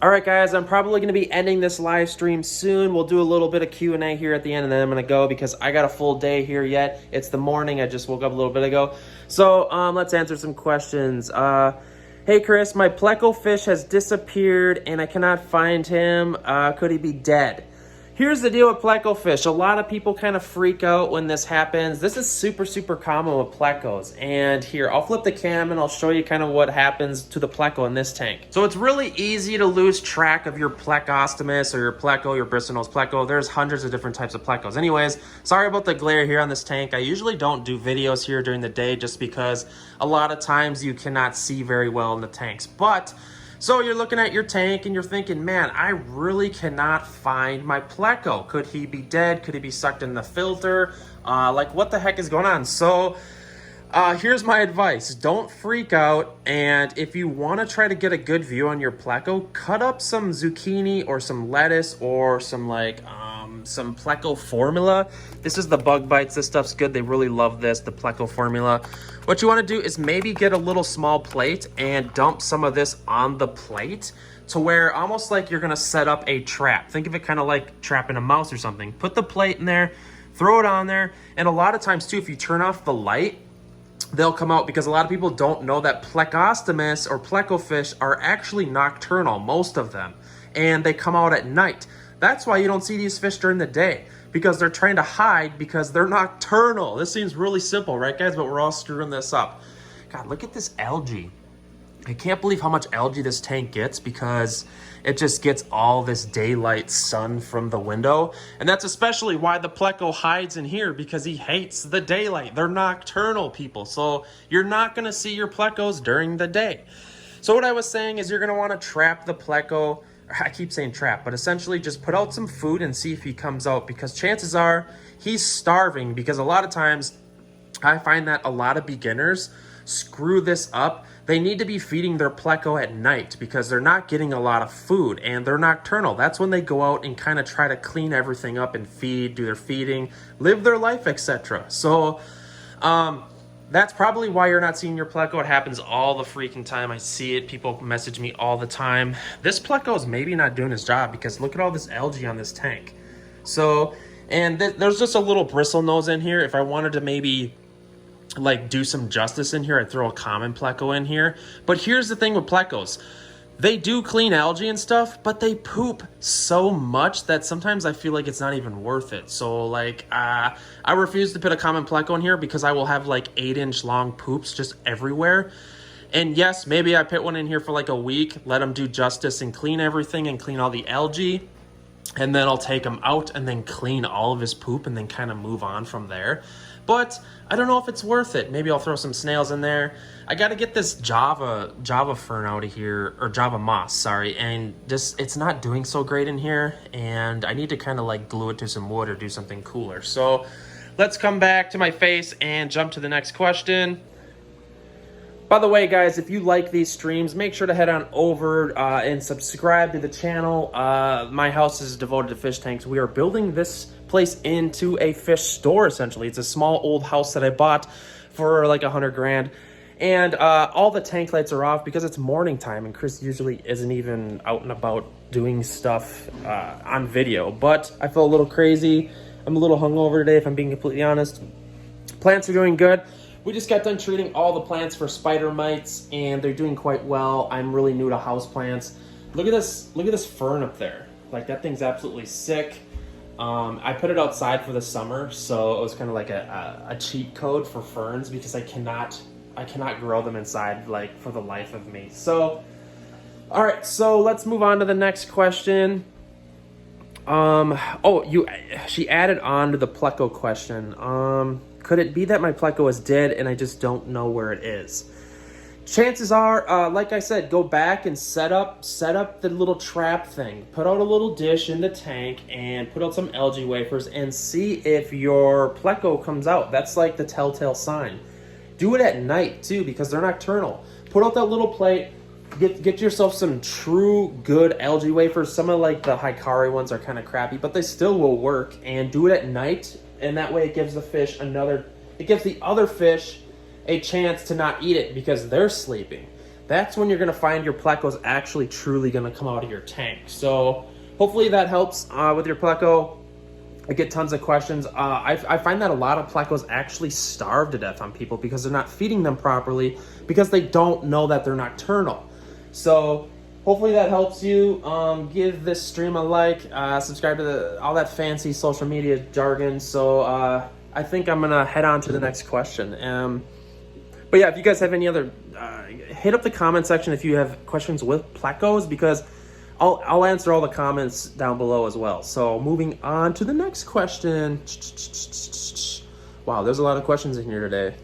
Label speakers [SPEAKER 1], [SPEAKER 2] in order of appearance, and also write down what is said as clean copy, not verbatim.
[SPEAKER 1] All right, guys, I'm probably going to be ending this live stream soon. We'll do a little bit of Q&A here at the end, and then I'm going to go because I got a full day here yet. It's the morning. I just woke up a little bit ago. So let's answer some questions. Hey, Chris, my Pleco fish has disappeared, and I cannot find him. Could he be dead? Here's the deal with Pleco fish. A lot of people kind of freak out when this happens. This is super common with Plecos. And here, I'll flip the cam and I'll show you kind of what happens to the Pleco in this tank. So it's really easy to lose track of your plecostomus or your Pleco, your bristlenose Pleco. There's hundreds of different types of Plecos. Anyways, sorry about the glare here on this tank. I usually don't do videos here during the day just because a lot of times you cannot see very well in the tanks. But so you're looking at your tank and you're thinking, man, I really cannot find my Pleco. Could he be dead? Could he be sucked in the filter? Like, what the heck is going on? So here's my advice. Don't freak out. And if you want to try to get a good view on your Pleco, cut up some zucchini or some lettuce or some some Pleco formula. This is the bug bites. This stuff's good. They really love this, the Pleco formula. What you want to do is maybe get a little small plate and dump some of this on the plate to where almost like you're going to set up a trap. Think of it kind of like trapping a mouse or something. Put the plate in there, throw it on there. And a lot of times too, if you turn off the light, they'll come out, because a lot of people don't know that plecostomus or Pleco fish are actually nocturnal, most of them, and they come out at night. That's why you don't see these fish during the day, because they're trying to hide because they're nocturnal. This seems really simple, right, guys? But we're all screwing this up. God, look at this algae. I can't believe how much algae this tank gets, because it just gets all this daylight sun from the window. And that's especially why the Pleco hides in here, because he hates the daylight. They're nocturnal people. So you're not going to see your Plecos during the day. So what I was saying is you're going to want to trap the Pleco. I keep saying trap, but essentially just put out some food and see if he comes out, because chances are he's starving. Because a lot of times I find that a lot of beginners screw this up. They need to be feeding their Pleco at night because they're not getting a lot of food and they're nocturnal. That's when they go out and kind of try to clean everything up and feed, do their feeding, live their life, etc. So that's probably why you're not seeing your Pleco. It happens all the freaking time. I see it. People message me all the time. This Pleco is maybe not doing his job, because look at all this algae on this tank. So, and there's just a little bristle nose in here. If I wanted to maybe like do some justice in here, I'd throw a common Pleco in here. But here's the thing with Plecos. They do clean algae and stuff, but they poop so much that sometimes I feel like it's not even worth it. So like, I refuse to put a common Pleco in here, because I will have like 8-inch long poops just everywhere. And yes, maybe I put one in here for like a week, let him do justice and clean everything and clean all the algae. And then I'll take him out and then clean all of his poop and then kind of move on from there. But I don't know if it's worth it. Maybe I'll throw some snails in there. I got to get this Java fern out of here, or Java moss, sorry. And just, it's not doing so great in here. And I need to kind of like glue it to some wood or do something cooler. So let's come back to my face and jump to the next question. By the way, guys, if you like these streams, make sure to head on over and subscribe to the channel. My house is devoted to fish tanks. We are building this place into a fish store, essentially. It's a small old house that I bought for like 100 grand. And all the tank lights are off because it's morning time, and Chris usually isn't even out and about doing stuff on video. But I feel a little crazy. I'm a little hungover today, if I'm being completely honest. Plants are doing good. We just got done treating all the plants for spider mites, and they're doing quite well. I'm really new to house plants. Look at this fern up there. Like, that thing's absolutely sick. I put it outside for the summer, so it was kind of like a cheat code for ferns, because I cannot grow them inside, like, for the life of me. So, all right, so let's move on to the next question. She added on to the Pleco question. Could it be that my Pleco is dead and I just don't know where it is? Chances are, like I said, go back and set up the little trap thing. Put out a little dish in the tank and put out some algae wafers and see if your Pleco comes out. That's like the telltale sign. Do it at night too, because they're nocturnal. Put out that little plate. Get yourself some true good algae wafers. Some of like the Hikari ones are kind of crappy, but they still will work. And do it at night, and that way it gives the other fish a chance to not eat it because they're sleeping. that's when you're gonna find your plecos actually truly gonna come out of your tank. So hopefully that helps with your pleco. I get tons of questions. I find that a lot of plecos actually starve to death on people because they're not feeding them properly because they don't know that they're nocturnal. So hopefully that helps you. Give this stream a like, subscribe to all that fancy social media jargon. So I think I'm gonna head on to the next question. But yeah, if you guys have any other, hit up the comment section if you have questions with plecos, because I'll answer all the comments down below as well. So moving on to the next question. Wow, there's a lot of questions in here today.